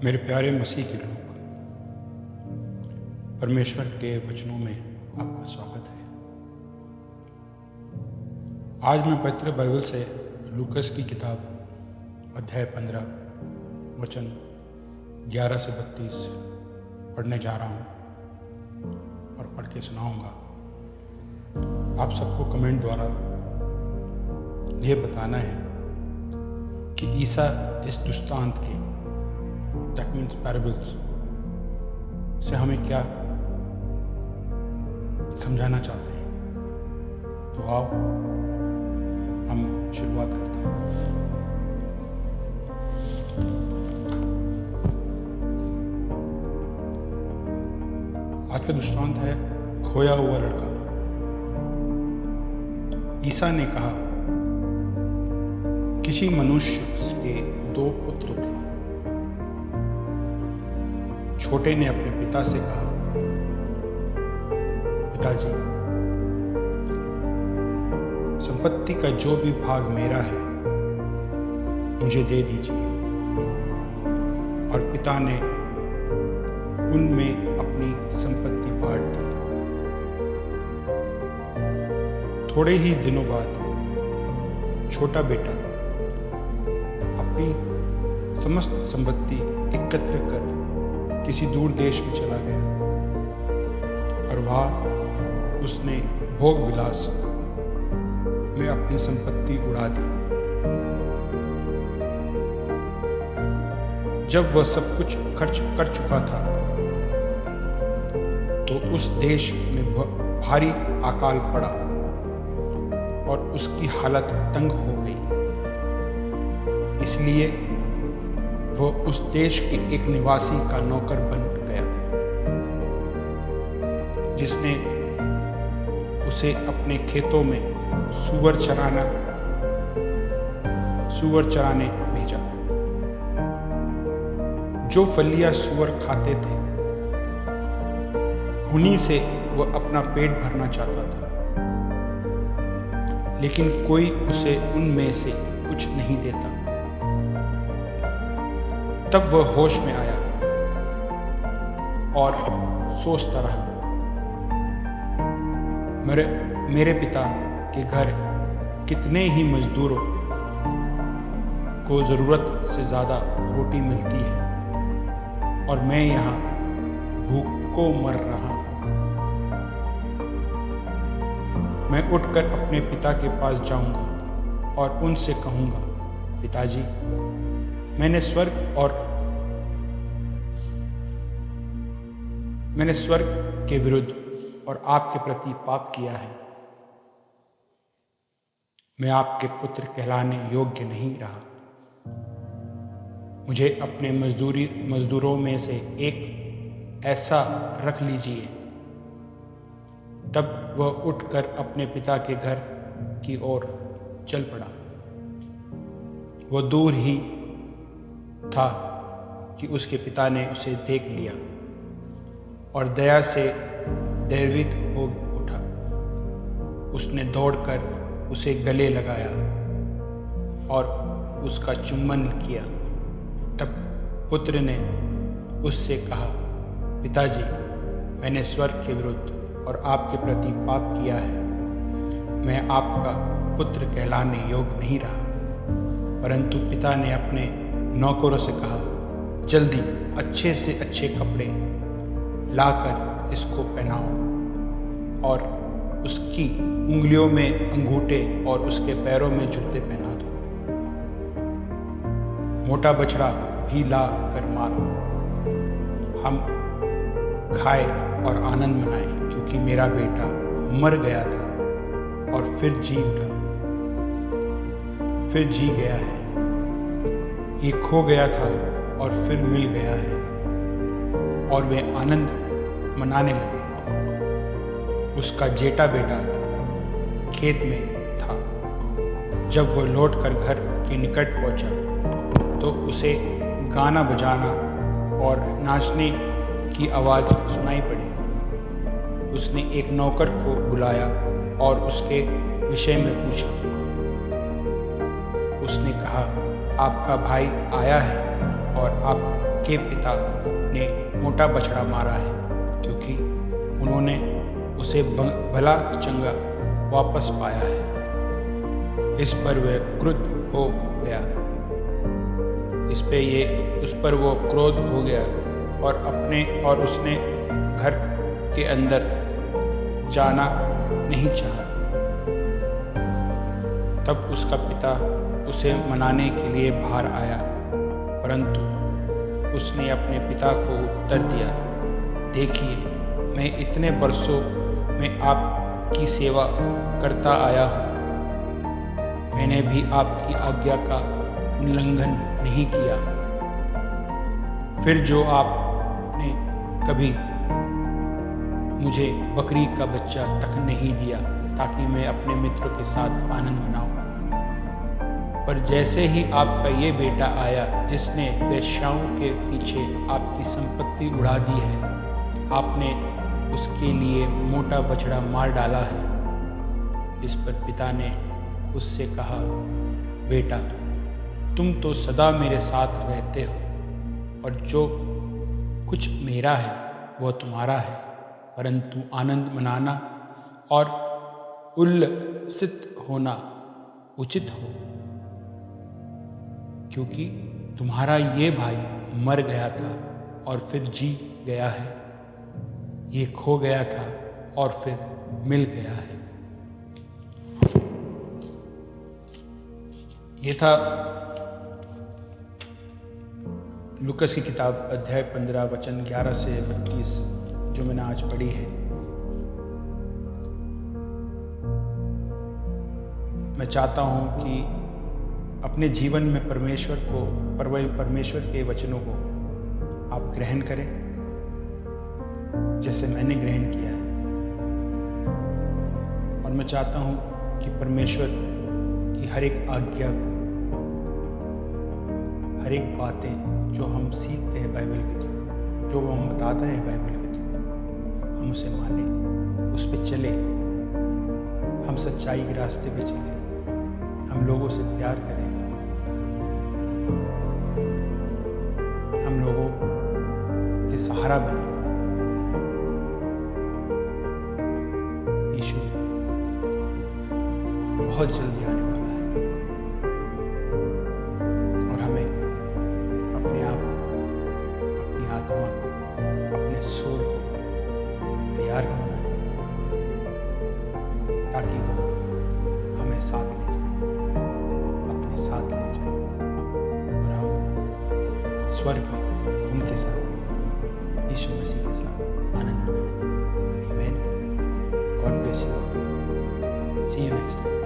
मेरे प्यारे मसीह के लोग, परमेश्वर के वचनों में आपका स्वागत है। आज मैं पवित्र बाइबल से लूकस की किताब अध्याय 15 वचन 11 से 32 पढ़ने जा रहा हूँ और पढ़ के सुनाऊंगा। आप सबको कमेंट द्वारा यह बताना है कि ईसा इस दृष्टांत के दैट मीन्स पैराबल्स से हमें क्या समझाना चाहते हैं। तो आओ हम शुरुआत करते हैं। आज का दृष्टांत है खोया हुआ लड़का। ईसा ने कहा, किसी मनुष्य के 2 पुत्र थे। छोटे ने अपने पिता से कहा, पिताजी, संपत्ति का जो भी भाग मेरा है मुझे दे दीजिए। और पिता ने उनमें अपनी संपत्ति बांट दी। थोड़े ही दिनों बाद छोटा बेटा अपनी समस्त संपत्ति एकत्र कर किसी दूर देश में चला गया और वहां उसने भोग विलास में अपनी संपत्ति उड़ा दी। जब वह सब कुछ खर्च कर चुका था तो उस देश में भारी अकाल पड़ा और उसकी हालत तंग हो गई। इसलिए वह उस देश के एक निवासी का नौकर बन गया, जिसने उसे अपने खेतों में सूअर चराने भेजा। जो फलियां सूअर खाते थे उन्हीं से वह अपना पेट भरना चाहता था, लेकिन कोई उसे उनमें से कुछ नहीं देता। तब वह होश में आया और सोचता रहा, मेरे पिता के घर कितने ही मजदूरों को जरूरत से ज्यादा रोटी मिलती है और मैं यहाँ भूख को मर रहा हूं। मैं उठकर अपने पिता के पास जाऊंगा और उनसे कहूंगा, पिताजी, मैंने स्वर्ग के विरुद्ध और आपके प्रति पाप किया है। मैं आपके पुत्र कहलाने योग्य नहीं रहा। मुझे अपने मजदूरों में से एक ऐसा रख लीजिए। तब वह उठकर अपने पिता के घर की ओर चल पड़ा। वह दूर ही था कि उसके पिता ने उसे देख लिया और दया से दैवित हो उठा। उसने दौड़कर उसे गले लगाया और उसका चुम्बन किया। तब पुत्र ने उससे कहा, पिताजी, मैंने स्वर्ग के विरुद्ध और आपके प्रति पाप किया है। मैं आपका पुत्र कहलाने योग्य नहीं रहा। परंतु पिता ने अपने नौकरों से कहा, जल्दी अच्छे से अच्छे कपड़े लाकर इसको पहनाओ और उसकी उंगलियों में अंगूठे और उसके पैरों में जूते पहना दो। मोटा बछड़ा भी ला कर मारो। हम खाए और आनंद मनाएं, क्योंकि मेरा बेटा मर गया था और फिर जी गया है। ये खो गया था और फिर मिल गया है। और वे आनंद मनाने लगे। उसका जेठा बेटा खेत में था। जब वह लौटकर घर के निकट पहुंचा तो उसे गाना बजाना और नाचने की आवाज सुनाई पड़ी। उसने एक नौकर को बुलाया और उसके विषय में पूछा। उसने कहा, आपका भाई आया है और आप के पिता ने मोटा बछड़ा मारा है, क्योंकि उन्होंने उसे भला चंगा वापस पाया है। इस पर वह क्रुद्ध हो गया। उस पर वो क्रोध हो गया और उसने घर के अंदर जाना नहीं चाहा। तब उसका पिता उसे मनाने के लिए बाहर आया, परंतु उसने अपने पिता को उत्तर दिया, देखिए, मैं इतने वर्षों में आपकी सेवा करता आया हूँ। मैंने भी आपकी आज्ञा का उल्लंघन नहीं किया। फिर जो आपने कभी मुझे बकरी का बच्चा तक नहीं दिया ताकि मैं अपने मित्रों के साथ आनंद मनाऊं। पर जैसे ही आपका ये बेटा आया जिसने वेश्याओं के पीछे आपकी संपत्ति उड़ा दी है, आपने उसके लिए मोटा बछड़ा मार डाला है। इस पर पिता ने उससे कहा, बेटा, तुम तो सदा मेरे साथ रहते हो और जो कुछ मेरा है वह तुम्हारा है, परंतु आनंद मनाना और उल्लसित होना उचित हो, क्योंकि तुम्हारा ये भाई मर गया था और फिर जी गया है, ये खो गया था और फिर मिल गया है। ये था लूकास की किताब अध्याय 15 वचन 11 से 32 जो मैंने आज पढ़ी है। मैं चाहता हूं कि अपने जीवन में परमेश्वर के वचनों को आप ग्रहण करें, जैसे मैंने ग्रहण किया है। और मैं चाहता हूं कि परमेश्वर की हर एक आज्ञा को, हर एक बातें जो हम सीखते हैं बाइबल के थ्रू, जो वो हम बताता है बाइबल के थ्रू, हम उसे माने, उस पर चले, हम सच्चाई के रास्ते पे चले, हम लोगों से प्यार करें, हम लोगों के सहारा बने। यीशु बहुत जल्दी आने वाला है और हमें अपने आप को, अपनी आत्मा को, अपने सोल को तैयार करना है ताकि वो हमें साथ ले जाए, अपने साथ ले जाए और हम स्वर्ग में उनके साथ, यीशु मसीह के साथ आनंद मनाएं। आमीन। God bless you. See you next time.